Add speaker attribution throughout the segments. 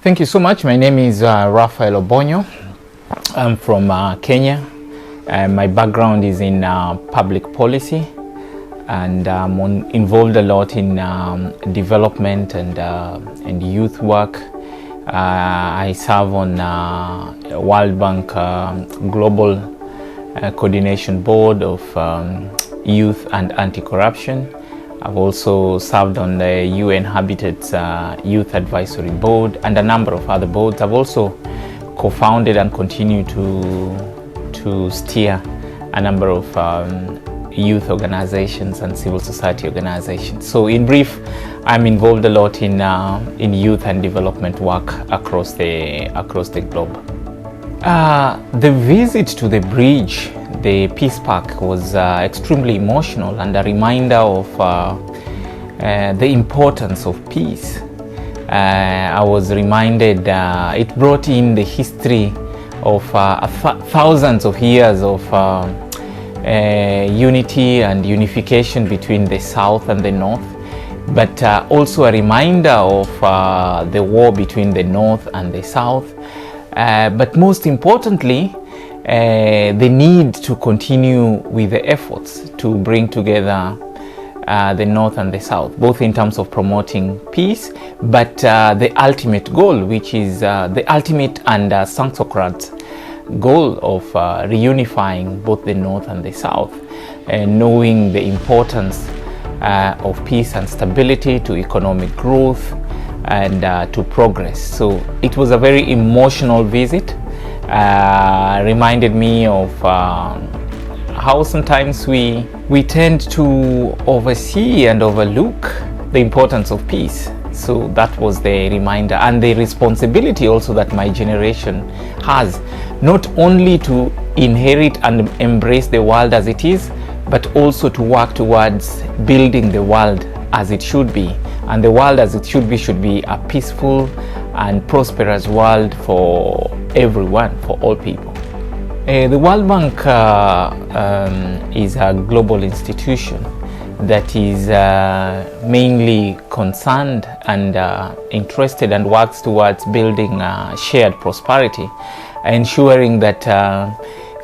Speaker 1: Thank you so much. My name is Raphael Onyango. I'm from Kenya. My background is in public policy, and I'm involved a lot in development and youth work. I serve on World Bank Global Coordination Board of Youth and Anti-Corruption. I've also served on the UN Habitat's Youth Advisory Board and a number of other boards. I've also co-founded and continue to steer a number of youth organizations and civil society organizations. So in brief, I'm involved a lot in youth and development work across the globe. The visit to the bridge, the Peace Park, was extremely emotional and a reminder of the importance of peace. I was reminded it brought in the history of thousands of years of unity and unification between the South and the North, but also a reminder of the war between the North and the South. But most importantly, the need to continue with the efforts to bring together the North and the South, both in terms of promoting peace, but the ultimate goal, which is the ultimate and sanctocrat goal of reunifying both the North and the South, knowing the importance of peace and stability to economic growth and to progress. So it was a very emotional visit. Reminded me of how sometimes we tend to oversee and overlook the importance of peace. So that was the reminder and the responsibility also that my generation has, not only to inherit and embrace the world as it is, but also to work towards building the world as it should be. And the world as it should be a peaceful and prosperous world for everyone, for all people. The World Bank is a global institution that is mainly concerned and interested and works towards building shared prosperity, ensuring that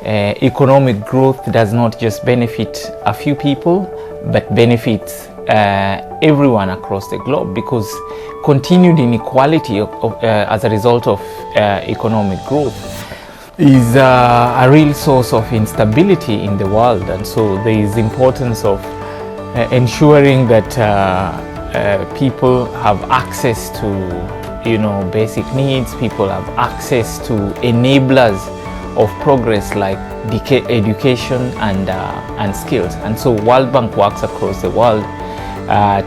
Speaker 1: economic growth does not just benefit a few people, but benefits everyone across the globe, because continued inequality as a result of economic growth is a real source of instability in the world. And so there is importance of ensuring that people have access to basic needs, people have access to enablers of progress like education and skills. And so World Bank works across the world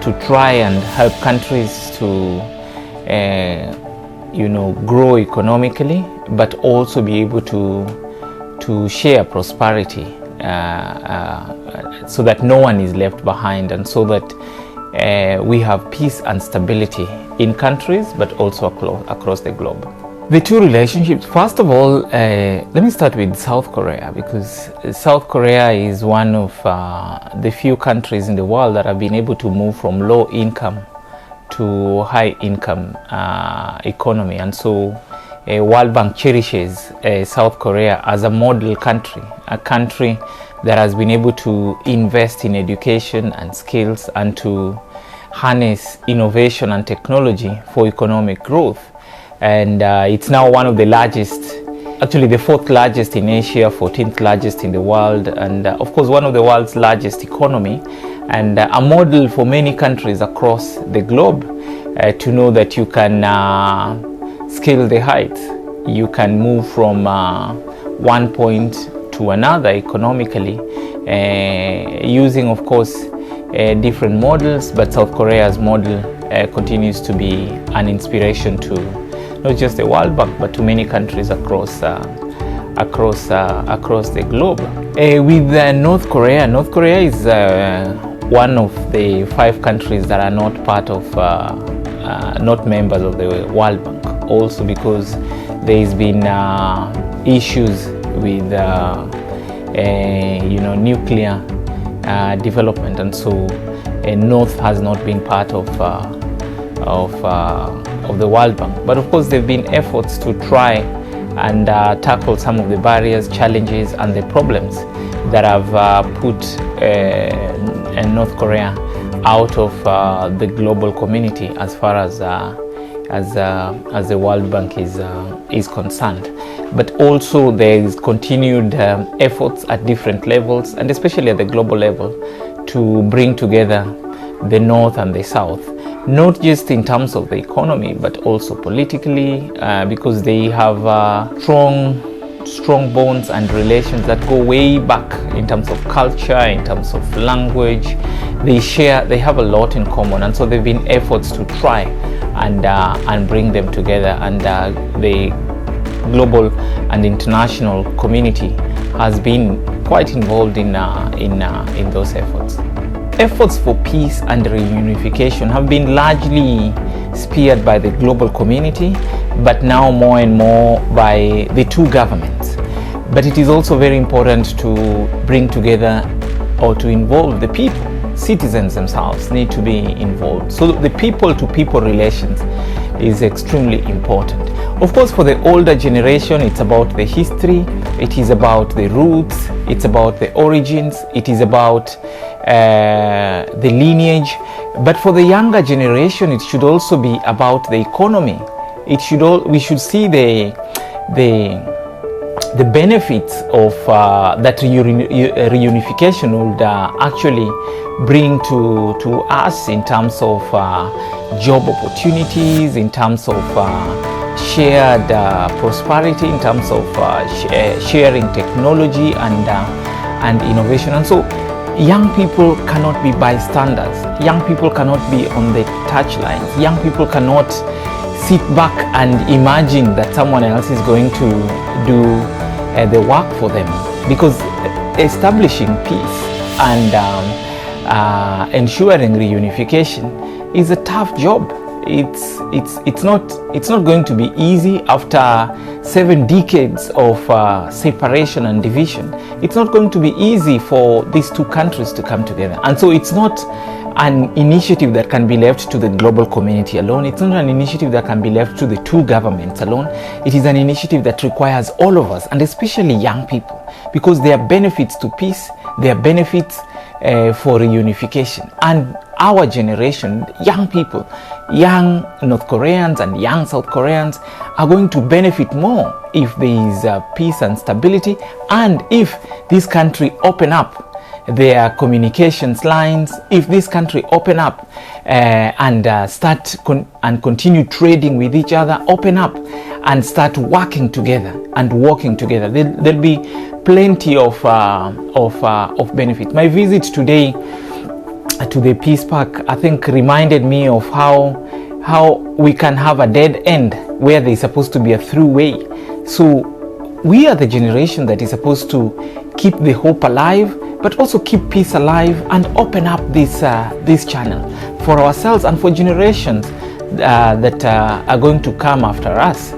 Speaker 1: to try and help countries to grow economically, but also be able to share prosperity so that no one is left behind, and so that we have peace and stability in countries, but also across the globe. The two relationships, first of all, let me start with South Korea, because South Korea is one of the few countries in the world that have been able to move from low income to high income economy. And so World Bank cherishes South Korea as a model country, a country that has been able to invest in education and skills and to harness innovation and technology for economic growth. And it's now one of the largest, actually the fourth largest in Asia, 14th largest in the world, and of course one of the world's largest economy, and a model for many countries across the globe to know that you can scale the heights. You can move from one point to another economically, using of course different models, but South Korea's model continues to be an inspiration to not just the World Bank, but to many countries across the globe. With North Korea is one of the 5 countries that are not part of, not members of the World Bank. Also because there's been issues with nuclear development, and so North has not been part of of the World Bank. But of course, there have been efforts to try and tackle some of the barriers, challenges, and the problems that have put North Korea out of the global community as far as the World Bank is concerned. But also there is continued efforts at different levels, and especially at the global level, to bring together the North and the South, not just in terms of the economy, but also politically, because they have strong bonds and relations that go way back in terms of culture, in terms of language. They have a lot in common, and so there have been efforts to try and bring them together, and the global and international community has been quite involved in those efforts. Efforts for peace and reunification have been largely spearheaded by the global community, but now more and more by the two governments. But it is also very important to bring together or to involve the people. Citizens themselves need to be involved. So the people-to-people relations is extremely important. Of course, for the older generation, it's about the history, it is about the roots, it's about the origins, it is about the lineage. But for the younger generation, it should also be about the economy. We should see the benefits of that reunification would actually bring to us in terms of job opportunities, in terms of shared prosperity, in terms of sharing technology and innovation. And so young people cannot be bystanders. Young people cannot be on the touchlines. Young people cannot sit back and imagine that someone else is going to do the work for them, because establishing peace and ensuring reunification is a tough job. It's not going to be easy after 7 decades of separation and division. It's not going to be easy for these two countries to come together, and so it's not an initiative that can be left to the global community alone. It's not an initiative that can be left to the two governments alone. It is an initiative that requires all of us, and especially young people, because there are benefits to peace, there are benefits for reunification. And our generation, young people, young North Koreans and young South Koreans are going to benefit more if there is peace and stability, and if this country open up their communications lines, if this country open up and start and continue trading with each other, open up and start working together and working together, there'll be plenty of benefit. My visit today to the Peace Park, I think, reminded me of how we can have a dead end where there's supposed to be a through way. So we are the generation that is supposed to keep the hope alive, but also keep peace alive and open up this channel for ourselves and for generations that are going to come after us,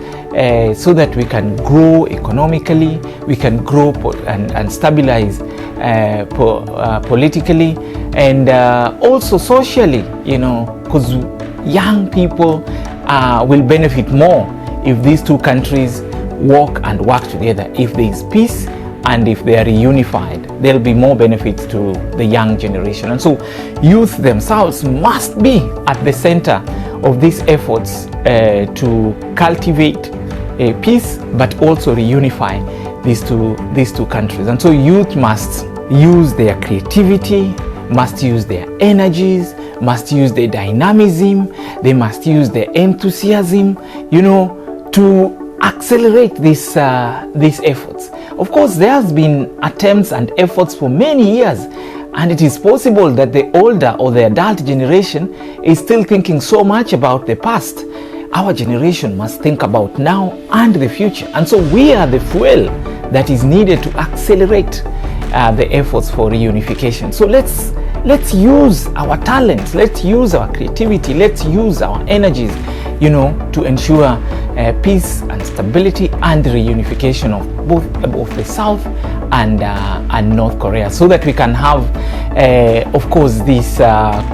Speaker 1: so that we can grow economically, we can grow and stabilize politically, and also socially, because young people will benefit more if these two countries work together. If there is peace and if they are reunified, there will be more benefits to the young generation. And so youth themselves must be at the center of these efforts to cultivate peace, but also reunify these two countries. And so youth must use their creativity, must use their energies, must use their dynamism, they must use their enthusiasm, to accelerate these efforts. Of course, there has been attempts and efforts for many years, and it is possible that the older or the adult generation is still thinking so much about the past. Our generation must think about now and the future, and so we are the fuel that is needed to accelerate the efforts for reunification. So let's use our talents, let's use our creativity, let's use our energies, to ensure peace and stability and reunification of both the South and North Korea, so that we can have, of course, this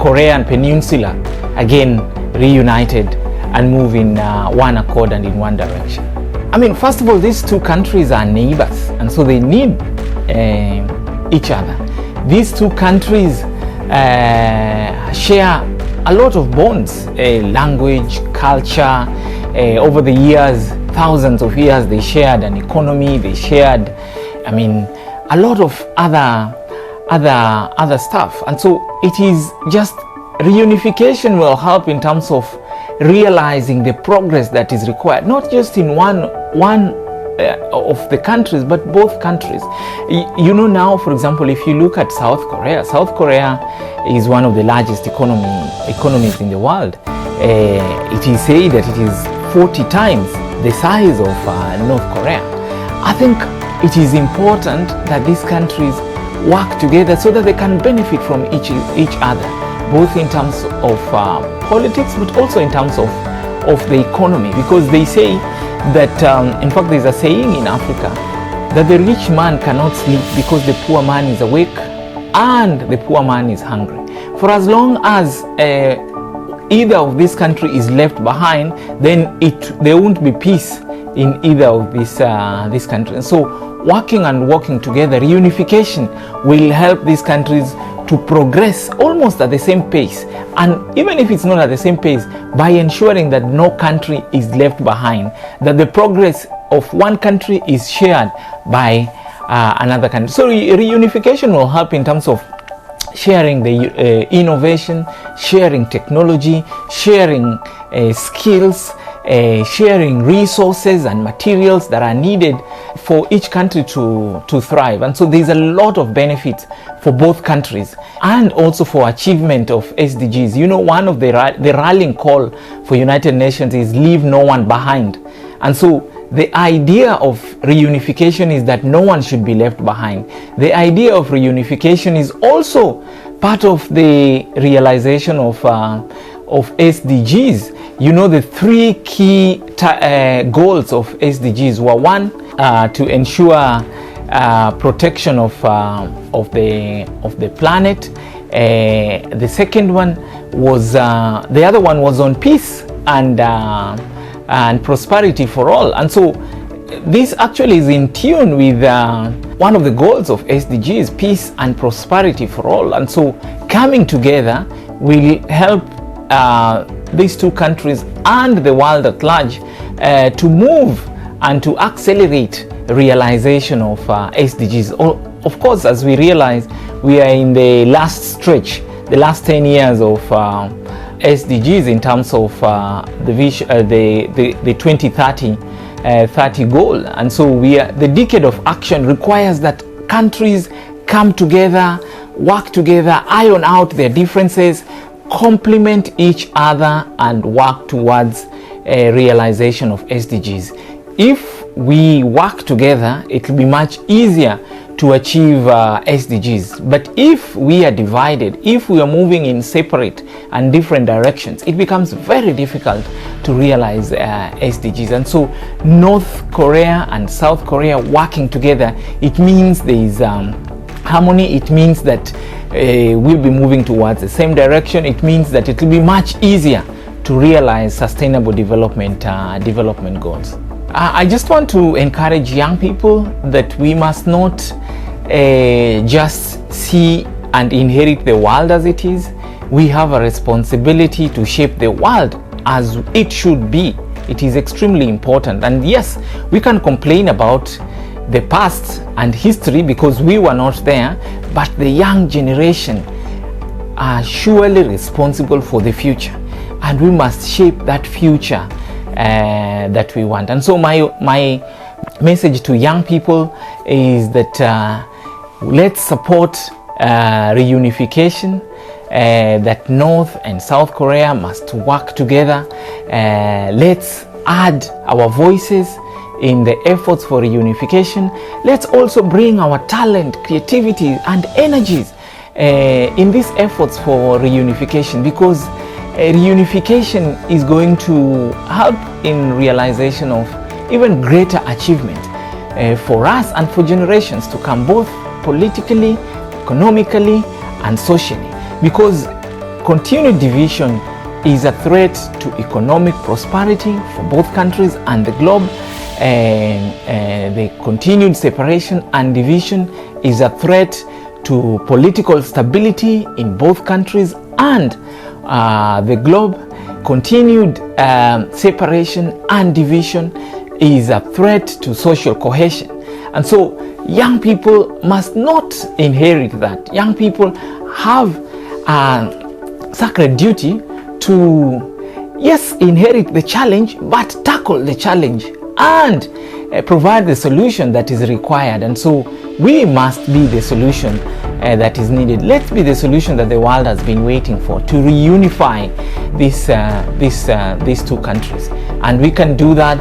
Speaker 1: Korean Peninsula again reunited and move in one accord and in one direction. I mean, first of all, these two countries are neighbors, and so they need each other. These two countries share a lot of bonds, language, culture. Over the years, thousands of years, they shared an economy, they shared, I mean, a lot of other stuff. And so it is just reunification will help in terms of realizing the progress that is required, not just in one of the countries, but both countries. You know, now, for example, if you look at South Korea is one of the largest economies in the world. It is said that it is 40 times the size of North Korea. I think it is important that these countries work together so that they can benefit from each other, both in terms of politics, but also in terms of the economy, because they say that, in fact, there's a saying in Africa that the rich man cannot sleep because the poor man is awake and the poor man is hungry. For as long as either of these countries is left behind, then there won't be peace in either of these countries. So working together, reunification will help these countries to progress almost at the same pace, and even if it's not at the same pace, by ensuring that no country is left behind, that the progress of one country is shared by another country. So reunification will help in terms of sharing the innovation, sharing technology, sharing skills, sharing resources and materials that are needed for each country to thrive. And so there's a lot of benefits for both countries, and also for achievement of SDGs. You know, one of the rallying call for United Nations is leave no one behind. And so the idea of reunification is that no one should be left behind. The idea of reunification is also part of the realization of SDGs. You know, the three key goals of SDGs were: one, to ensure protection of the planet. The second one was the other one was on peace and prosperity for all. And so this actually is in tune with one of the goals of SDGs, peace and prosperity for all. And so coming together will help these two countries and the world at large to move and to accelerate realization of SDGs. Of course, as we realize, we are in the last stretch, the last 10 years of SDGs in terms of the 2030 goal. And so the decade of action requires that countries come together, work together, iron out their differences, complement each other, and work towards a realization of SDGs. If we work together, it will be much easier to achieve SDGs. But if we are divided, if we are moving in separate and different directions, it becomes very difficult to realize SDGs. And so North Korea and South Korea working together, it means there is harmony. It means that we'll be moving towards the same direction. It means that it will be much easier to realize sustainable development goals. I just want to encourage young people that we must not just see and inherit the world as it is. We have a responsibility to shape the world as it should be. It is extremely important. And yes, we can complain about the past and history because we were not there, but the young generation are surely responsible for the future, and we must shape that future that we want. And so my message to young people is that let's support reunification, that North and South Korea must work together. Let's add our voices in the efforts for reunification. Let's also bring our talent, creativity, and energies in these efforts for reunification, because reunification is going to help in realization of even greater achievement for us and for generations to come, both politically, economically, and socially, because continued division is a threat to economic prosperity for both countries and the globe. And the continued separation and division is a threat to political stability in both countries and the globe. Continued separation and division is a threat to social cohesion. And so young people must not inherit that. Young people have a sacred duty to, yes, inherit the challenge, but tackle the challenge and provide the solution that is required. And so we must be the solution that is needed. Let's be the solution that the world has been waiting for, to reunify these two countries. And we can do that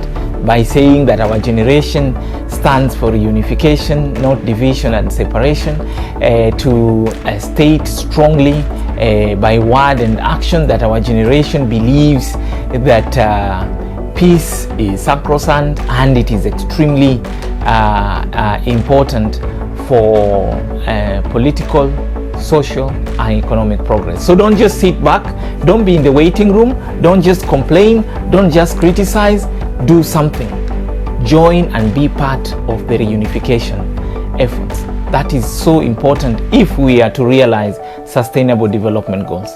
Speaker 1: by saying that our generation stands for reunification, not division and separation, to state strongly by word and action that our generation believes that peace is sacrosanct and it is extremely important for political, social and economic progress. So don't just sit back, don't be in the waiting room, don't just complain, don't just criticize, do something. Join and be part of the reunification efforts. That is so important if we are to realize sustainable development goals.